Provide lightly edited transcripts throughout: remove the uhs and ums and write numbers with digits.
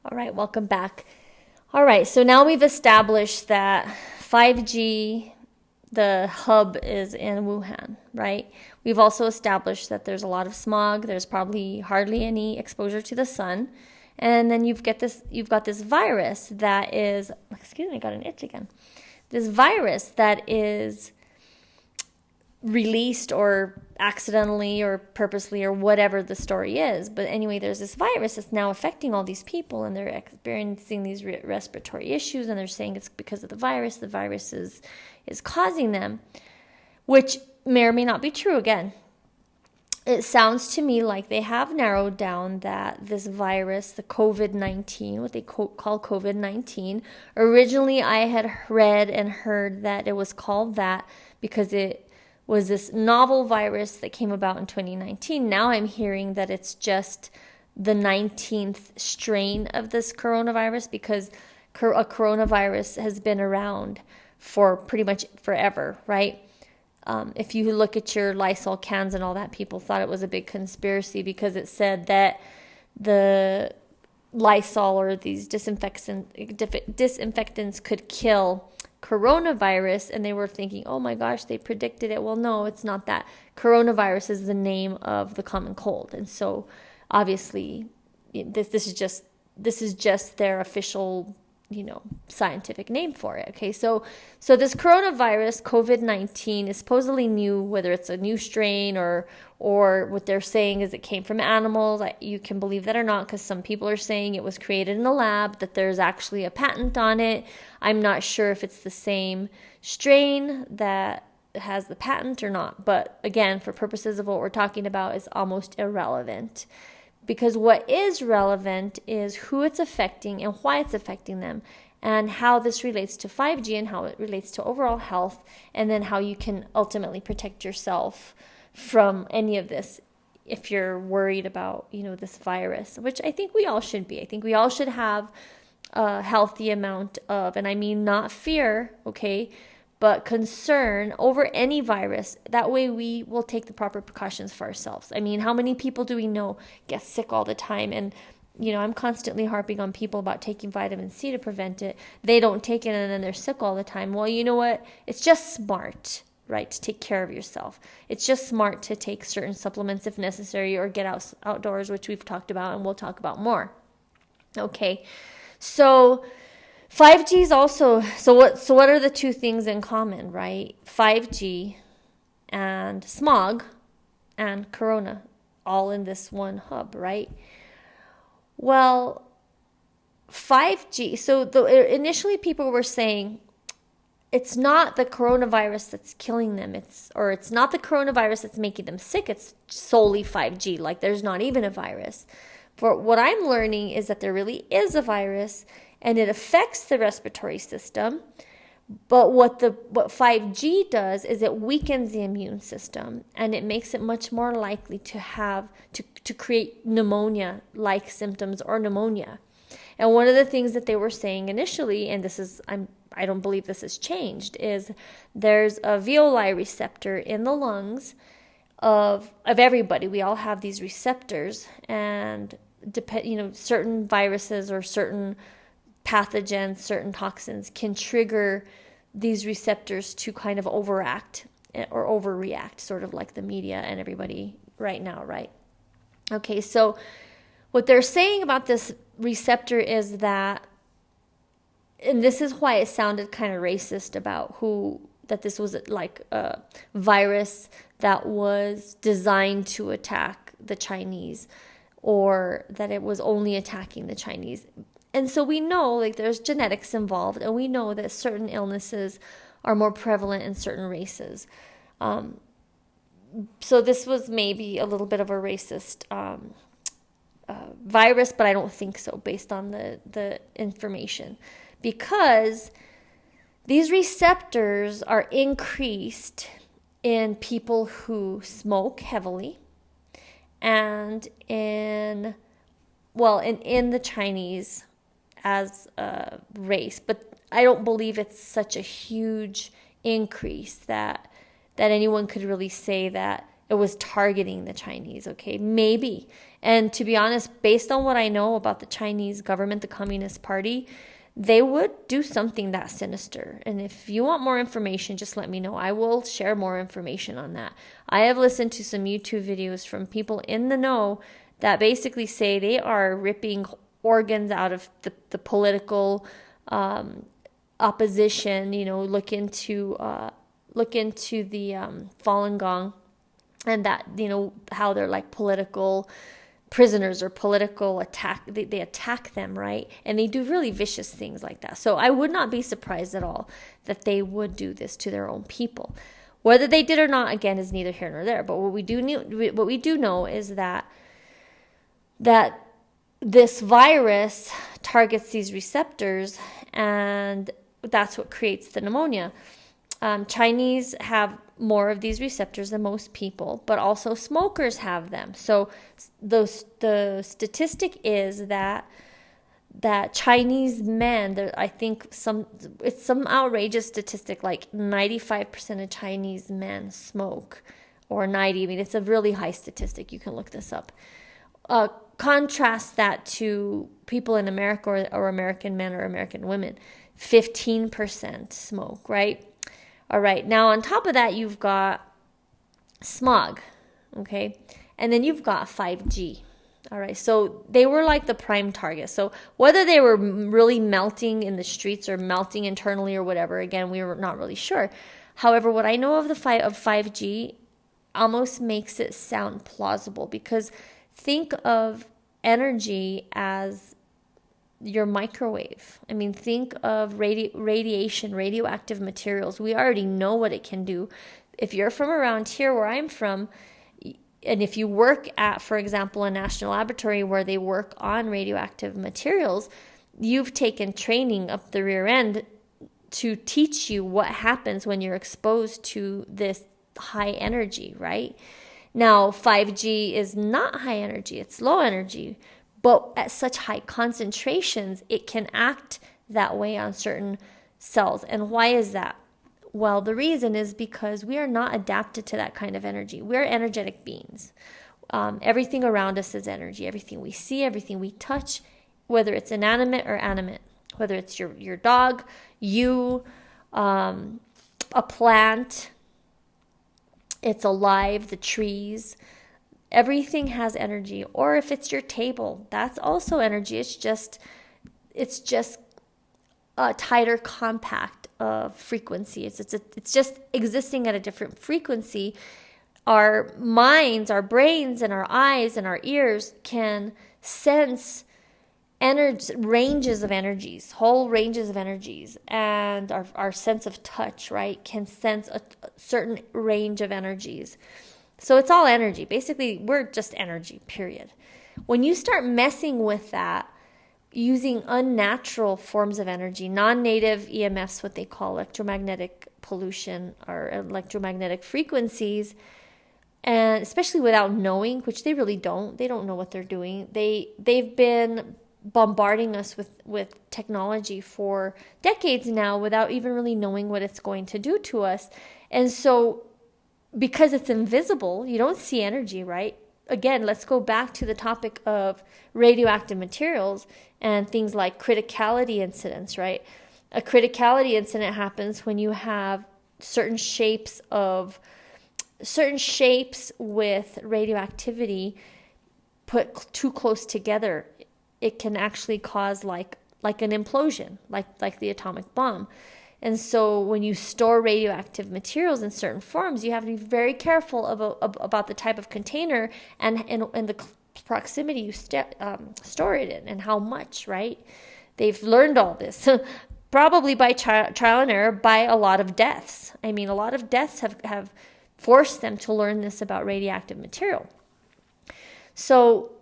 All right, welcome back. All right, so now we've established that 5G, the hub is in Wuhan, right? We've also established that there's a lot of smog, there's probably hardly any exposure to the sun. And then you've got this virus that is, excuse me, I got an itch again. This virus that is released or accidentally or purposely or whatever the story is. But anyway, there's this virus that's now affecting all these people and they're experiencing these respiratory issues and they're saying it's because of the virus. The virus is causing them, which may or may not be true again. It sounds to me like they have narrowed down that this virus, the COVID-19, what they call COVID-19, originally I had read and heard that it was called that because it was this novel virus that came about in 2019. Now I'm hearing that it's just the 19th strain of this coronavirus because a coronavirus has been around for pretty much forever, right? If you look at your Lysol cans and all that, people thought it was a big conspiracy because it said that the Lysol or these disinfectants could kill coronavirus, and they were thinking, oh my gosh, they predicted it. Well, no, it's not that. Coronavirus is the name of the common cold, and so obviously this is just their official scientific name for it. Okay, so this coronavirus, COVID-19, is supposedly new, whether it's a new strain or what they're saying is it came from animals. You can believe that or not, because some people are saying it was created in a lab, that there's actually a patent on it. I'm not sure if it's the same strain that has the patent or not, but again, for purposes of what we're talking about, is almost irrelevant. Because what is relevant is who it's affecting and why it's affecting them, and how this relates to 5G and how it relates to overall health, and then how you can ultimately protect yourself from any of this if you're worried about, this virus, which I think we all should be. I think we all should have a healthy amount of, and I mean not fear, okay, but concern over any virus. That way we will take the proper precautions for ourselves. I mean, how many people do we know get sick all the time? And, I'm constantly harping on people about taking vitamin C to prevent it. They don't take it and then they're sick all the time. Well, you know what? It's just smart, right, to take care of yourself. It's just smart to take certain supplements if necessary, or get outdoors, which we've talked about and we'll talk about more. Okay, so 5G is also, so what are the two things in common, right? 5G and smog and corona, all in this one hub, right? Well, 5G, so initially people were saying it's not the coronavirus that's killing them, it's not the coronavirus that's making them sick, it's solely 5G, like there's not even a virus. For what I'm learning is that there really is a virus, and it affects the respiratory system. But what 5G does is it weakens the immune system, and it makes it much more likely to create pneumonia-like symptoms or pneumonia. And one of the things that they were saying initially, and I don't believe this has changed, is there's a alveoli receptor in the lungs of everybody. We all have these receptors, and certain viruses or certain pathogens, certain toxins can trigger these receptors to kind of overact or overreact, sort of like the media and everybody right now, right? Okay, so what they're saying about this receptor is that, and this is why it sounded kind of racist about that this was like a virus that was designed to attack the Chinese, or that it was only attacking the Chinese. And so we know, like, there's genetics involved, and we know that certain illnesses are more prevalent in certain races. So this was maybe a little bit of a racist virus, but I don't think so based on the information. Because these receptors are increased in people who smoke heavily, and in the Chinese as a race, but I don't believe it's such a huge increase that anyone could really say that it was targeting the Chinese, okay? Maybe. And to be honest, based on what I know about the Chinese government, the Communist Party, they would do something that sinister. And if you want more information, just let me know. I will share more information on that. I have listened to some YouTube videos from people in the know that basically say they are ripping organs out of the political opposition. Look into the Falun Gong, and that how they're like political prisoners or political attack. They attack them, right? And they do really vicious things like that. So I would not be surprised at all that they would do this to their own people. Whether they did or not, again, is neither here nor there. But what we do know is that this virus targets these receptors, and that's what creates the pneumonia. Chinese have more of these receptors than most people, but also smokers have them. So the statistic is that Chinese men, I think it's some outrageous statistic, like 95% of Chinese men smoke, or 90. I mean, it's a really high statistic. You can look this up. Contrast that to people in America or American men or American women. 15% smoke, right? All right. Now, on top of that, you've got smog, okay? And then you've got 5G. All right. So they were like the prime target. So whether they were really melting in the streets or melting internally or whatever, again, we were not really sure. However, what I know of 5G almost makes it sound plausible, because think of energy as your microwave. I mean, think of radiation, radioactive materials. We already know what it can do. If you're from around here where I'm from, and if you work at, for example, a national laboratory where they work on radioactive materials, you've taken training up the rear end to teach you what happens when you're exposed to this high energy, right? Now, 5G is not high energy, it's low energy, but at such high concentrations, it can act that way on certain cells. And why is that? Well, the reason is because we are not adapted to that kind of energy. We're energetic beings. Everything around us is energy. Everything we see, everything we touch, whether it's inanimate or animate, whether it's your dog, you, a plant, it's alive, the trees, everything has energy. Or if it's your table, that's also energy. It's just a tighter compact of frequency. It's just existing at a different frequency. Our minds, our brains, and our eyes and our ears can sense ranges of energies, whole ranges of energies, and our sense of touch, right, can sense a certain range of energies. So it's all energy. Basically, we're just energy, period. When you start messing with that, using unnatural forms of energy, non-native EMFs, what they call electromagnetic pollution or electromagnetic frequencies, and especially without knowing, which they really don't. They don't know what they're doing. They've been bombarding us with technology for decades now without even really knowing what it's going to do to us. And so because it's invisible, you don't see energy, right? Again, let's go back to the topic of radioactive materials and things like criticality incidents, right? A criticality incident happens when you have certain shapes with radioactivity put too close together. It can actually cause like an implosion, like the atomic bomb. And so when you store radioactive materials in certain forms, you have to be very careful about the type of container and the proximity you store it in and how much, right? They've learned all this, probably by trial and error, by a lot of deaths. I mean, a lot of deaths have forced them to learn this about radioactive material. So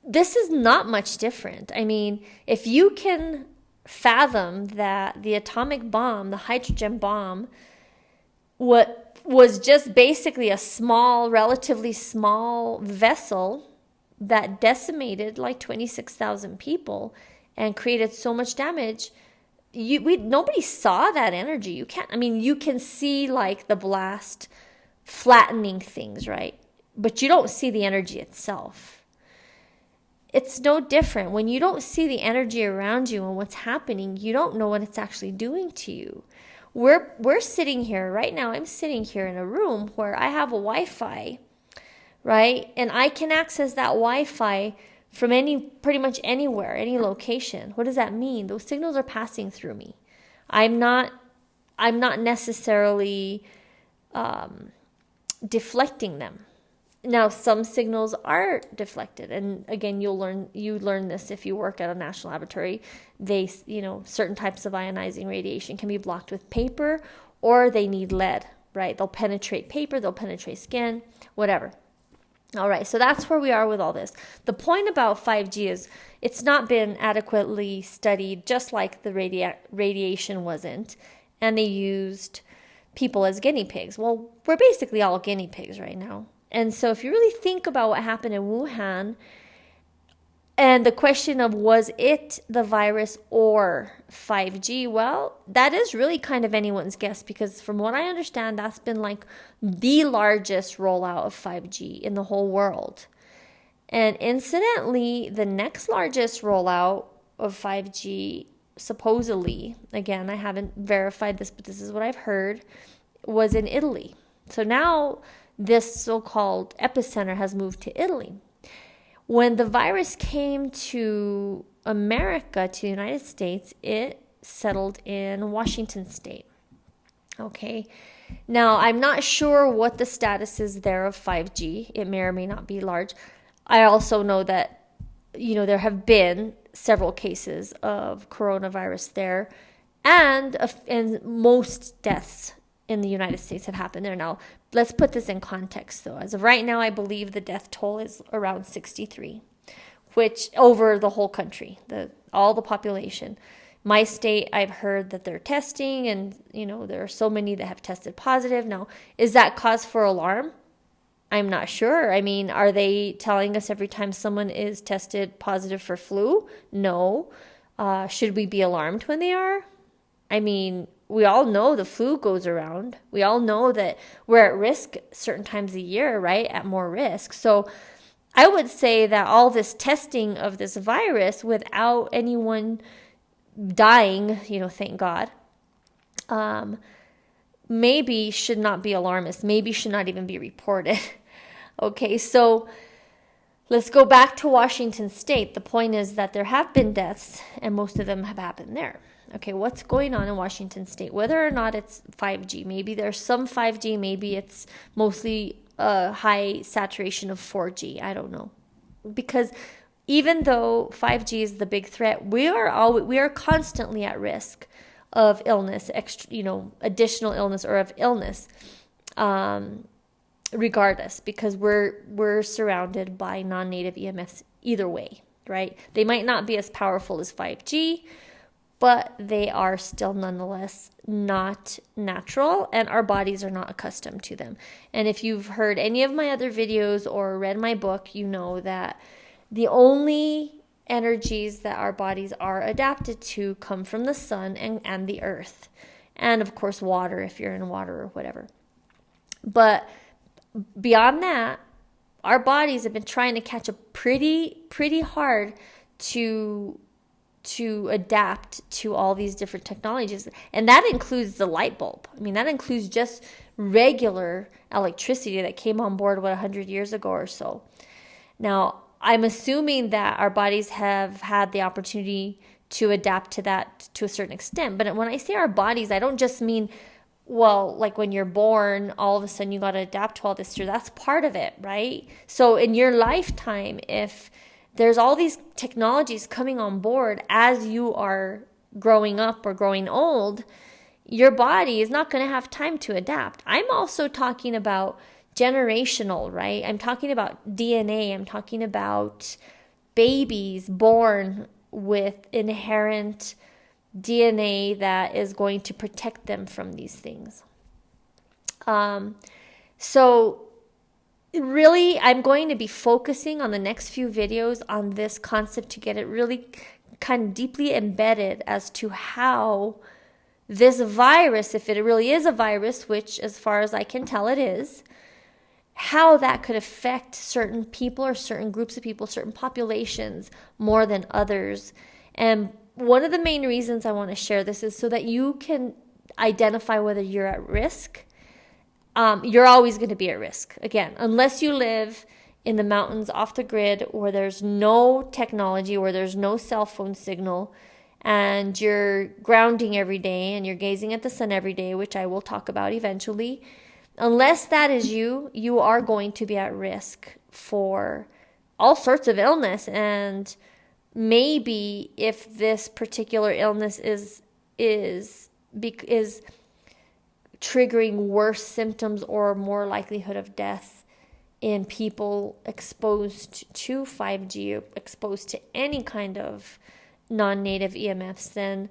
this is not much different. I mean, if you can fathom that the atomic bomb, the hydrogen bomb, what was just basically a relatively small vessel that decimated like 26,000 people and created so much damage, nobody saw that energy. You can see like the blast flattening things, right? but you don't see the energy itself. It's no different. When you don't see the energy around you and what's happening, you don't know what it's actually doing to you. We're sitting here right now. I'm sitting here in a room where I have a Wi-Fi, right? And I can access that Wi-Fi from pretty much anywhere, any location. What does that mean? Those signals are passing through me. I'm not necessarily deflecting them. Now, some signals are deflected, and again, you learn this if you work at a national laboratory. Certain types of ionizing radiation can be blocked with paper, or they need lead, right? They'll penetrate paper, they'll penetrate skin, whatever. All right, so that's where we are with all this. The point about 5G is it's not been adequately studied, just like the radiation wasn't, and they used people as guinea pigs. Well, we're basically all guinea pigs right now. And so if you really think about what happened in Wuhan and the question of was it the virus or 5G, well, that is really kind of anyone's guess, because from what I understand, that's been like the largest rollout of 5G in the whole world. And incidentally, the next largest rollout of 5G, supposedly, again, I haven't verified this, but this is what I've heard, was in Italy. So now this so-called epicenter has moved to Italy. When the virus came to America, to the United States, it settled in Washington State. Okay. Now, I'm not sure what the status is there of 5G. It may or may not be large. I also know that, there have been several cases of coronavirus there, and most deaths in the United States have happened there. Now, let's put this in context, though. As of right now, I believe the death toll is around 63, which over the whole country, all the population. My state, I've heard that they're testing, and there are so many that have tested positive. Now, is that cause for alarm? I'm not sure. I mean, are they telling us every time someone is tested positive for flu? No. Should we be alarmed when they are? I mean, we all know the flu goes around. We all know that we're at risk certain times a year, right? At more risk. So I would say that all this testing of this virus without anyone dying, thank God, maybe should not be alarmist. Maybe should not even be reported. Okay, so let's go back to Washington State. The point is that there have been deaths, and most of them have happened there. Okay, what's going on in Washington State? Whether or not it's 5G, maybe there's some 5G, maybe it's mostly a high saturation of 4G. I don't know. Because even though 5G is the big threat, we are constantly at risk of illness, additional illness or of illness, regardless, because we're surrounded by non-native EMFs either way, right? They might not be as powerful as 5G, but they are still nonetheless not natural, and our bodies are not accustomed to them. And if you've heard any of my other videos or read my book, you know that the only energies that our bodies are adapted to come from the sun and the earth. And of course, water, if you're in water or whatever. But beyond that, our bodies have been trying to catch up pretty hard to adapt to all these different technologies. And that includes the light bulb. I mean, that includes just regular electricity that came on board, 100 years ago or so. Now, I'm assuming that our bodies have had the opportunity to adapt to that to a certain extent. But when I say our bodies, I don't just mean, well, like when you're born, all of a sudden you got to adapt to all this. That's part of it, right? So in your lifetime, if there's all these technologies coming on board as you are growing up or growing old, your body is not going to have time to adapt. I'm also talking about generational, right? I'm talking about DNA. I'm talking about babies born with inherent DNA that is going to protect them from these things. So really, I'm going to be focusing on the next few videos on this concept to get it really kind of deeply embedded as to how this virus, if it really is a virus, which as far as I can tell it is, how that could affect certain people or certain groups of people, certain populations more than others. And one of the main reasons I want to share this is so that you can identify whether you're at risk. You're always going to be at risk. Again, unless you live in the mountains off the grid where there's no technology, where there's no cell phone signal, and you're grounding every day and you're gazing at the sun every day, which I will talk about eventually. Unless that is you, you are going to be at risk for all sorts of illness. And maybe if this particular illness is triggering worse symptoms or more likelihood of death in people exposed to 5G, exposed to any kind of non-native EMFs, then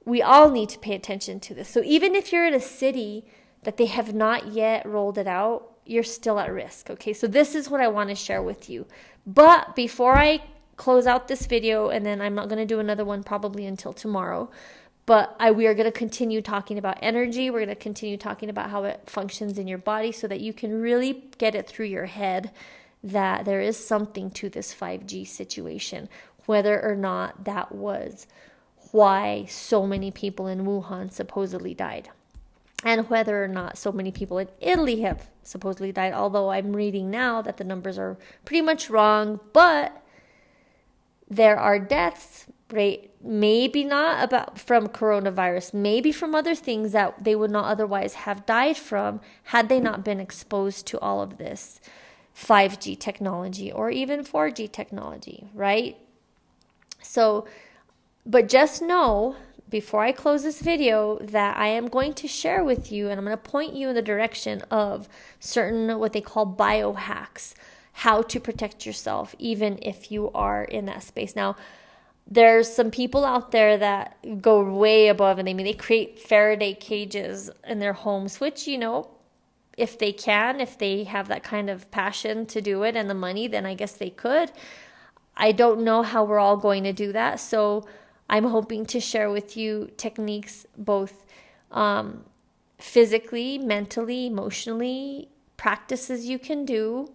we all need to pay attention to this. So even if you're in a city that they have not yet rolled it out, you're still at risk. Okay, so this is what I want to share with you. But before I close out this video, and then I'm not going to do another one probably until tomorrow, but we are going to continue talking about energy. We're going to continue talking about how it functions in your body so that you can really get it through your head that there is something to this 5G situation, whether or not that was why so many people in Wuhan supposedly died, and whether or not so many people in Italy have supposedly died, although I'm reading now that the numbers are pretty much wrong, but there are deaths, right? Maybe not about from coronavirus, maybe from other things that they would not otherwise have died from had they not been exposed to all of this 5G technology or even 4G technology, right? So, but just know before I close this video that I am going to share with you, and I'm going to point you in the direction of certain what they call biohacks, how to protect yourself even if you are in that space. Now, there's some people out there that go way above, and they create Faraday cages in their homes, which, if they can, if they have that kind of passion to do it and the money, then I guess they could. I don't know how we're all going to do that. So I'm hoping to share with you techniques both physically, mentally, emotionally, practices you can do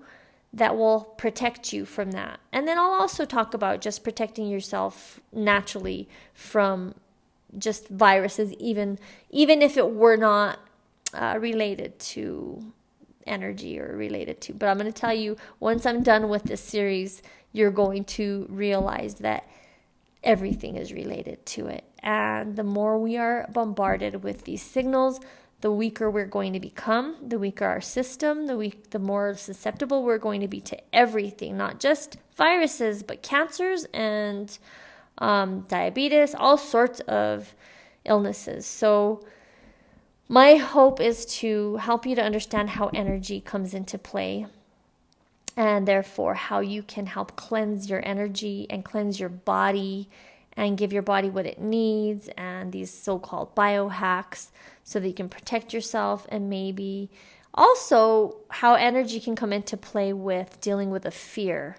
that will protect you from that. And then I'll also talk about just protecting yourself naturally from just viruses, even if it were not related to energy or related to. But I'm going to tell you, once I'm done with this series, you're going to realize that everything is related to it. And the more we are bombarded with these signals, the weaker we're going to become, the weaker our system, the more susceptible we're going to be to everything, not just viruses, but cancers and diabetes, all sorts of illnesses. So my hope is to help you to understand how energy comes into play, and therefore how you can help cleanse your energy and cleanse your body and give your body what it needs, and these so-called biohacks so that you can protect yourself, and maybe also how energy can come into play with dealing with a fear.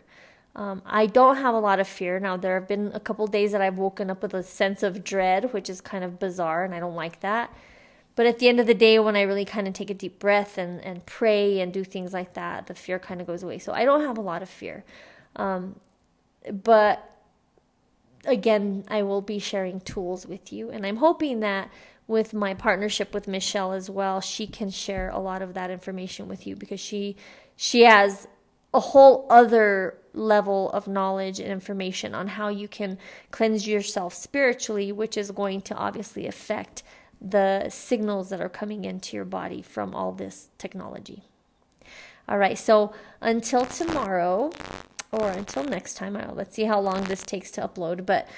I don't have a lot of fear. Now, there have been a couple days that I've woken up with a sense of dread, which is kind of bizarre, and I don't like that. But at the end of the day, when I really kind of take a deep breath and pray and do things like that, the fear kind of goes away. So I don't have a lot of fear. But again, I will be sharing tools with you. And I'm hoping that with my partnership with Michelle as well, she can share a lot of that information with you, because she has a whole other level of knowledge and information on how you can cleanse yourself spiritually, which is going to obviously affect the signals that are coming into your body from all this technology. All right, so until tomorrow, or until next time, let's see how long this takes to upload, but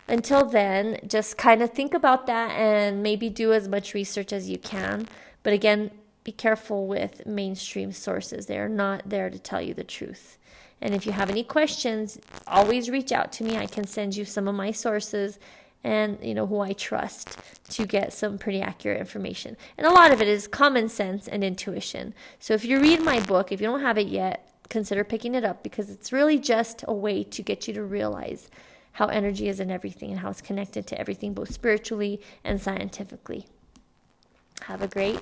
until then, just kind of think about that and maybe do as much research as you can. But again, be careful with mainstream sources. They are not there to tell you the truth. And if you have any questions, always reach out to me. I can send you some of my sources and who I trust to get some pretty accurate information. And a lot of it is common sense and intuition. So if you read my book, if you don't have it yet, consider picking it up, because it's really just a way to get you to realize how energy is in everything and how it's connected to everything, both spiritually and scientifically. Have a great